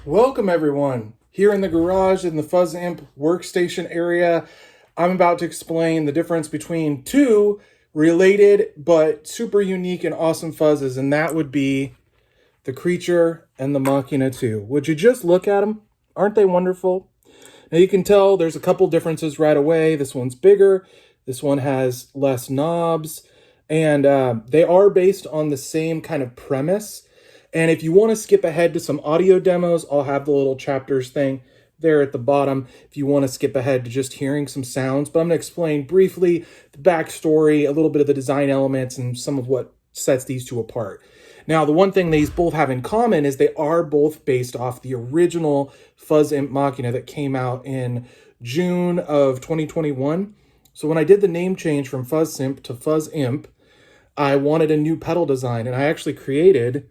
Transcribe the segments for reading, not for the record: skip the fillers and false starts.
Welcome everyone. Here in the garage in the Fuzz Imp workstation area, I'm about to explain the difference between two related but super unique and awesome fuzzes, and that would be the Creature and the Machina II. Would you just look at them? Aren't they wonderful? Now you can tell there's a couple differences right away. This one's bigger, this one has less knobs, and they are based on the same kind of premise. And if you want to skip ahead to some audio demos, I'll have the little chapters thing there at the bottom if you want to skip ahead to just hearing some sounds. But I'm going to explain briefly the backstory, a little bit of the design elements, and some of what sets these two apart. Now, the one thing these both have in common is they are both based off the original Fuzz Imp Machina that came out in June of 2021. So when I did the name change from Fuzz Imp to Fuzz Imp, I wanted a new pedal design, and I actually created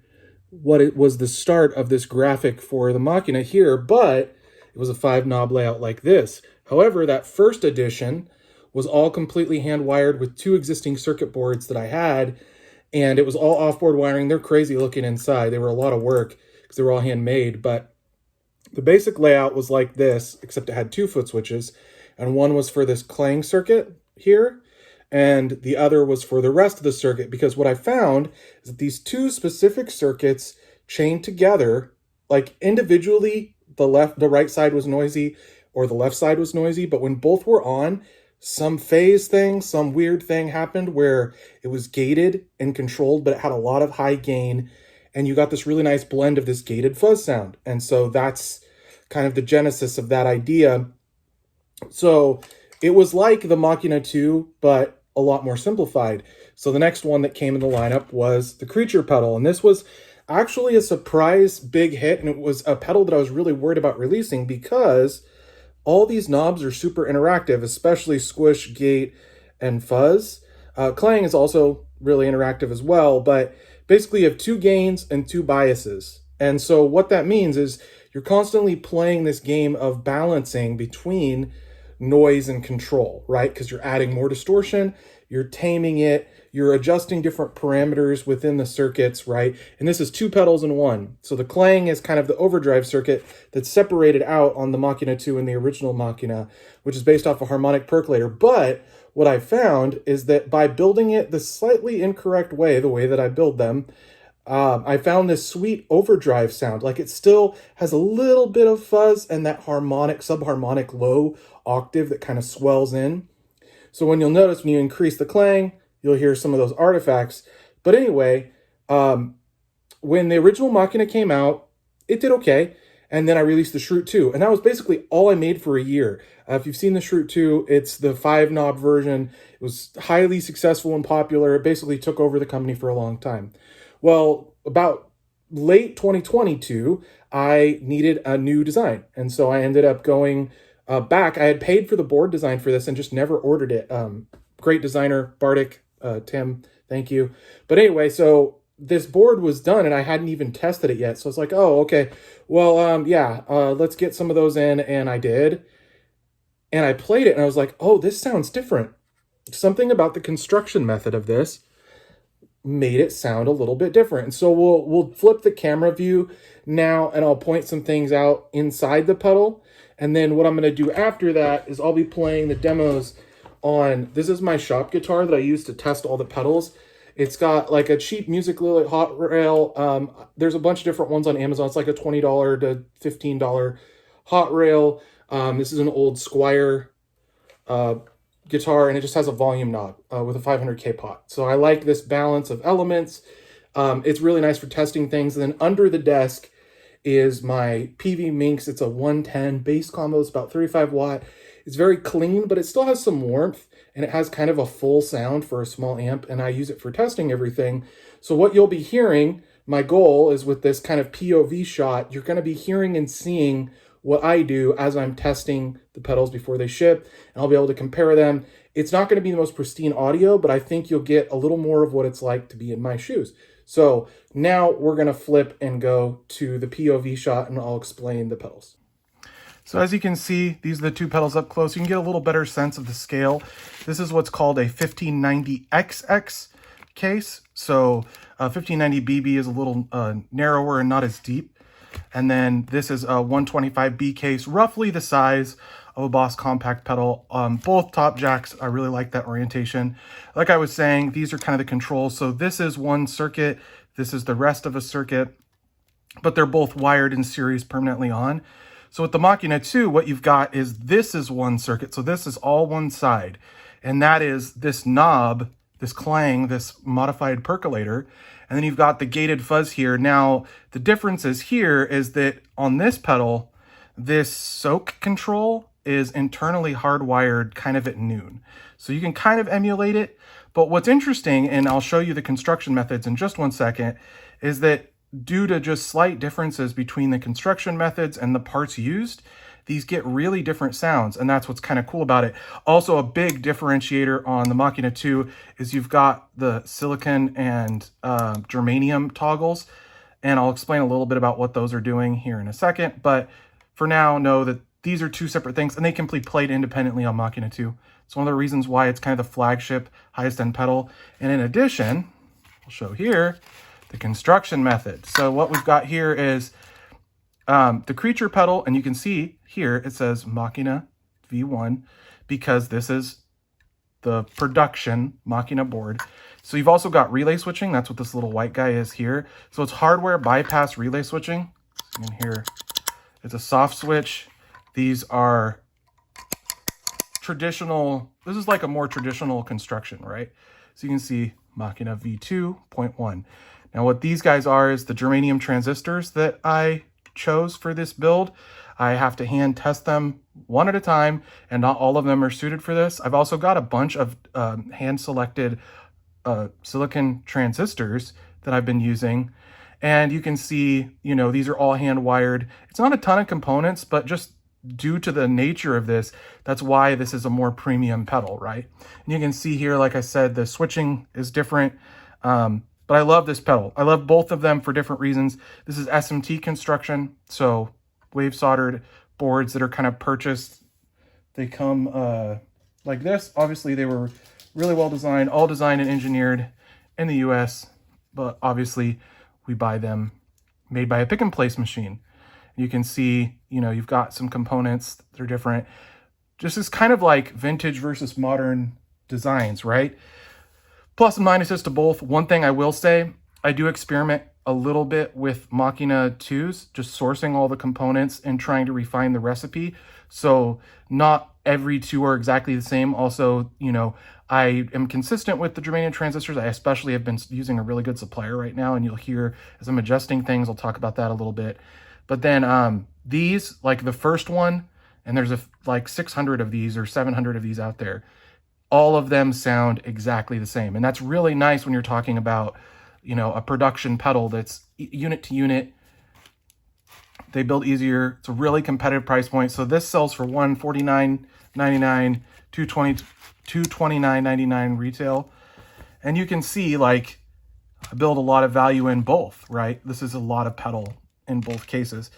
what it was the start of this graphic for the Machina here, but it was a 5-knob layout like this. However, that first edition was all completely hand-wired with two existing circuit boards that I had, and it was all off-board wiring. They're crazy looking inside. They were a lot of work because they were all handmade, but the basic layout was like this, except it had two foot switches, and one was for this clang circuit here, and the other was for the rest of the circuit, because what I found is that these two specific circuits chained together, like individually, the right side was noisy or the left side was noisy, but when both were on, some phase thing, some weird thing happened where it was gated and controlled, but it had a lot of high gain, and you got this really nice blend of this gated fuzz sound. And so that's kind of the genesis of that idea. So it was like the Machina II, but a lot more simplified. So the next one that came in the lineup was the Creature pedal. And this was actually a surprise big hit. And it was a pedal that I was really worried about releasing because all these knobs are super interactive, especially squish, gate, and fuzz. Clang is also really interactive as well, but basically you have two gains and two biases. And so what that means is you're constantly playing this game of balancing between noise and control, right? Because you're adding more distortion, you're taming it, you're adjusting different parameters within the circuits, right? And this is two pedals in one. So the clang is kind of the overdrive circuit that's separated out on the Machina II and the original Machina, which is based off a harmonic percolator. But what I found is that by building it the slightly incorrect way, the way that I build them, I found this sweet overdrive sound. Like it still has a little bit of fuzz and that harmonic, subharmonic low octave that kind of swells in. So when you'll notice when you increase the clang, you'll hear some of those artifacts. But anyway, when the original Machina came out, it did okay. And then I released the Shroot 2. And that was basically all I made for a year. If you've seen the Shroot 2, it's the 5-knob version. It was highly successful and popular. It basically took over the company for a long time. Well, about late 2022, I needed a new design. And so I ended up going back. I had paid for the board design for this and just never ordered it. Great designer, Bartik, Tim, thank you. But anyway, so this board was done and I hadn't even tested it yet. So I was like, oh, okay, well, let's get some of those in. And I did. And I played it and I was like, oh, this sounds different. Something about the construction method of this made it sound a little bit different. And so we'll flip the camera view now and I'll point some things out inside the pedal. And then what I'm going to do after that is I'll be playing the demos on, this is my shop guitar that I use to test all the pedals. It's got like a cheap Music Lily hot rail. There's a bunch of different ones on Amazon. It's like a $20 to $15 hot rail. This is an old Squier guitar, and it just has a volume knob with a 500K pot. So I like this balance of elements. It's really nice for testing things. And then under the desk is my PV Minx. It's a 110 bass combo. It's about 35 watt. It's very clean, but it still has some warmth, and it has kind of a full sound for a small amp, and I use it for testing everything. So what you'll be hearing, my goal is with this kind of POV shot, you're going to be hearing and seeing what I do as I'm testing the pedals before they ship, and I'll be able to compare them. It's not going to be the most pristine audio, but I think you'll get a little more of what it's like to be in my shoes. So now we're going to flip and go to the POV shot, and I'll explain the pedals. So as you can see, these are the two pedals up close. You can get a little better sense of the scale. This is what's called a 1590XX case. So 1590 BB is a little narrower and not as deep. And then this is a 125B case, roughly the size of a Boss compact pedal. Both top jacks, I really like that orientation. Like I was saying, these are kind of the controls. So this is one circuit, this is the rest of a circuit, but they're both wired in series permanently on. So with the Machina II, what you've got is this is one circuit. So this is all one side. And that is this knob, this clang, this modified percolator. And then you've got the gated fuzz here. Now, the difference is here is that on this pedal, this soak control is internally hardwired kind of at noon. So you can kind of emulate it. But what's interesting, and I'll show you the construction methods in just one second, is that due to just slight differences between the construction methods and the parts used, these get really different sounds, and that's what's kind of cool about it. Also, a big differentiator on the Machina II is you've got the silicon and germanium toggles, and I'll explain a little bit about what those are doing here in a second, but for now, know that these are two separate things, and they can be played independently on Machina II. It's one of the reasons why it's kind of the flagship highest-end pedal, and in addition, I'll show here, the construction method. So what we've got here is the creature pedal, and you can see here it says Machina V1 because this is the production Machina board. So you've also got relay switching. That's what this little white guy is here. So it's hardware bypass relay switching. And here it's a soft switch. These are traditional. This is like a more traditional construction, right? So you can see Machina V2.1. Now what these guys are is the germanium transistors that I chose for this build. I have to hand test them one at a time, and not all of them are suited for this. I've also got a bunch of hand-selected silicon transistors that I've been using, and you can see, you know, these are all hand-wired. It's not a ton of components, but just due to the nature of this, that's why this is a more premium pedal, right? And you can see here, like I said, the switching is different. But I love this pedal. I love both of them for different reasons. This is SMT construction, so wave soldered boards that are kind of purchased. They come like this. Obviously, they were really well designed, all designed and engineered in the US, but obviously we buy them made by a pick and place machine. You can see, you know, you've got some components that are different. Just is kind of like vintage versus modern designs, right? Plus and minuses to both. One thing I will say, I do experiment a little bit with Machina 2s, just sourcing all the components and trying to refine the recipe. So not every two are exactly the same. Also, you know, I am consistent with the germanium transistors. I especially have been using a really good supplier right now, and you'll hear as I'm adjusting things, I'll talk about that a little bit. But then these, like the first one, and there's like 600 of these or 700 of these out there, all of them sound exactly the same. And that's really nice when you're talking about, you know, a production pedal that's unit to unit. They build easier. It's a really competitive price point. So this sells for $149.99, $229.99 retail. And you can see, like, I build a lot of value in both, right? This is a lot of pedal in both cases.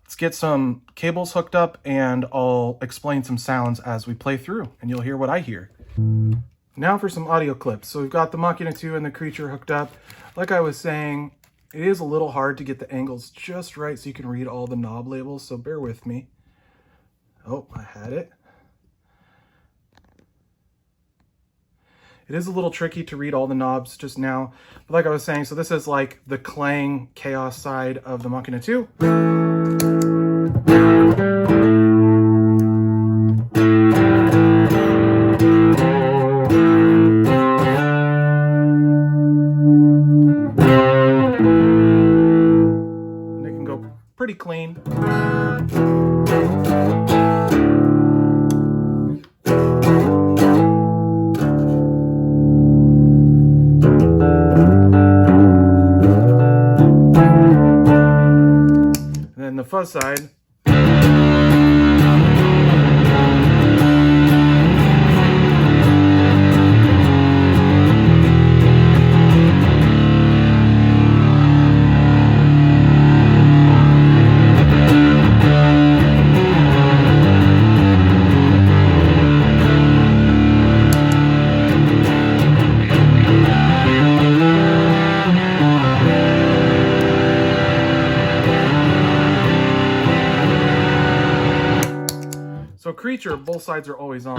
Let's get some cables hooked up and I'll explain some sounds as we play through and you'll hear what I hear. Now for some audio clips. So we've got the Machina II and the Creature hooked up. Like I was saying, it is a little hard to get the angles just right so you can read all the knob labels, so bear with me. Oh, I had it. It is a little tricky to read all the knobs just now. But like I was saying, so this is like the clang chaos side of the Machina II. They can go pretty clean. And the fuzz side. So Creature, both sides are always on.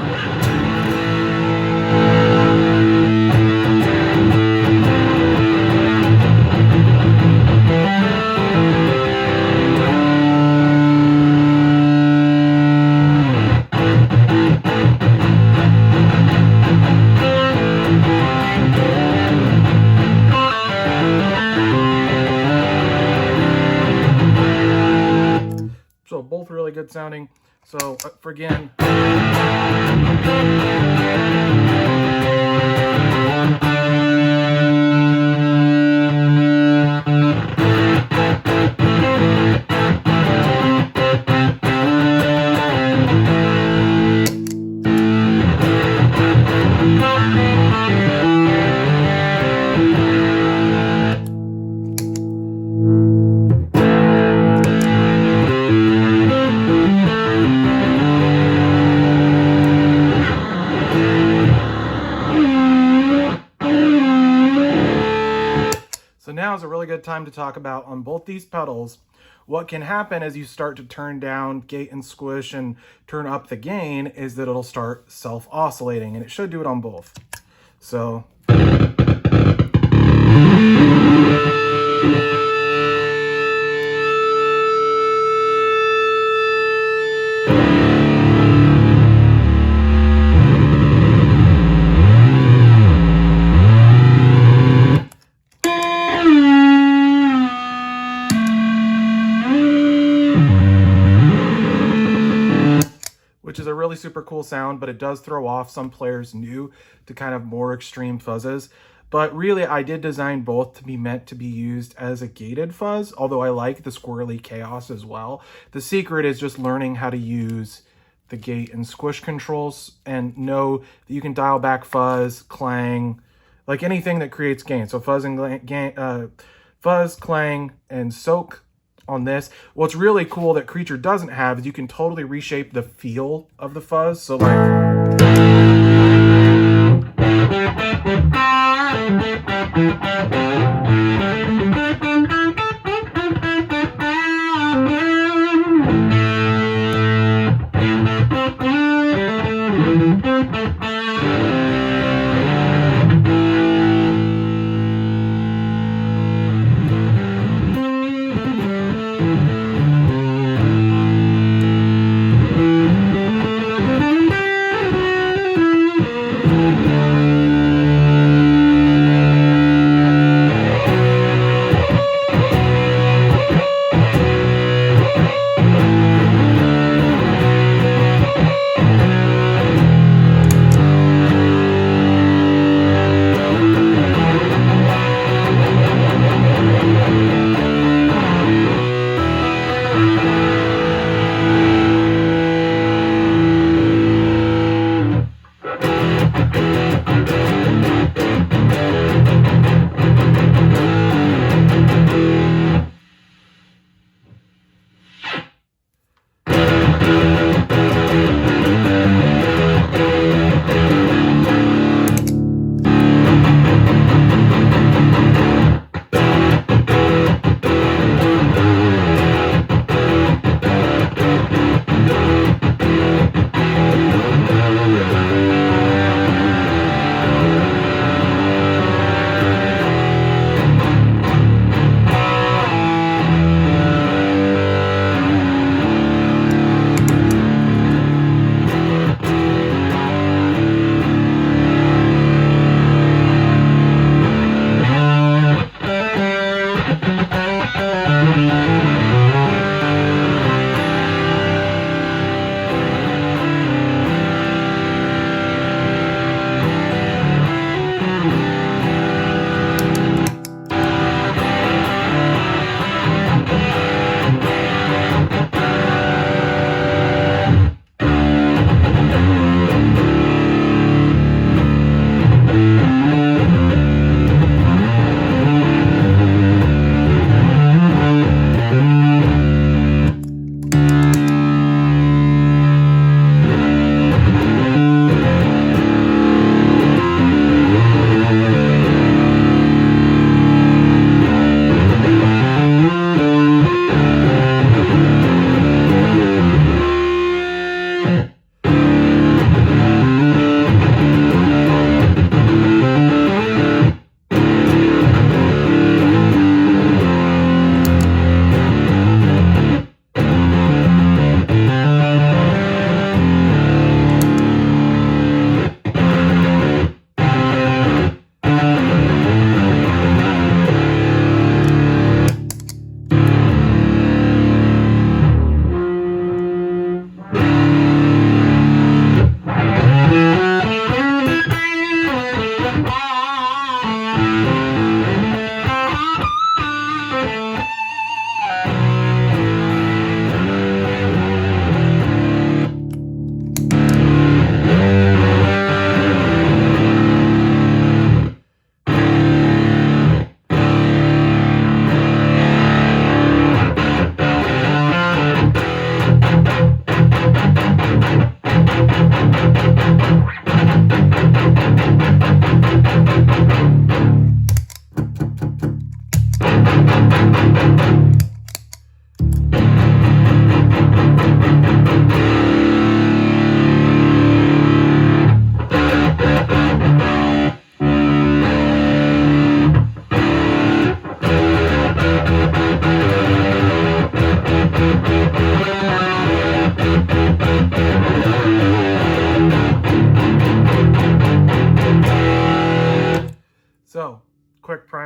So both really good sounding. So for again. So now is a really good time to talk about, on both these pedals, what can happen as you start to turn down gate and squish and turn up the gain is that it'll start self-oscillating, and it should do it on both. So which is a really super cool sound, but it does throw off some players new to kind of more extreme fuzzes. But really, I did design both to be meant to be used as a gated fuzz, although I like the squirrely chaos as well. The secret is just learning how to use the gate and squish controls and know that you can dial back fuzz, clang, like anything that creates gain. So fuzz, clang, and soak on this. What's really cool that Creature doesn't have is you can totally reshape the feel of the fuzz. So like,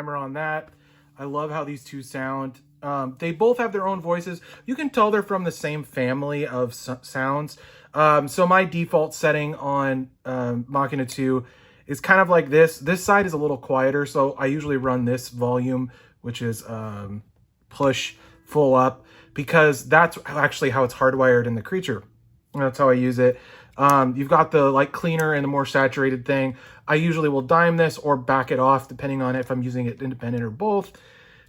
primer on that. I love how these two sound. They both have their own voices. You can tell they're from the same family of sounds. So my default setting on Machina II is kind of like this. This side is a little quieter, so I usually run this volume, which is push full up, because that's actually how it's hardwired in the creature. That's how I use it. You've got the like cleaner and the more saturated thing. I usually will dime this or back it off depending on if I'm using it independent or both.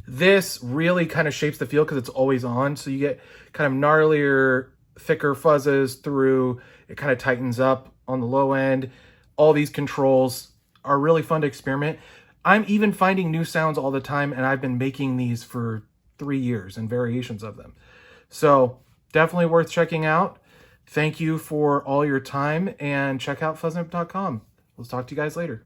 This really kind of shapes the feel because it's always on. So you get kind of gnarlier, thicker fuzzes through. It kind of tightens up on the low end. All these controls are really fun to experiment. I'm even finding new sounds all the time, and I've been making these for 3 years and variations of them. So definitely worth checking out. Thank you for all your time, and check out fuzzimp.com. Let's talk to you guys later.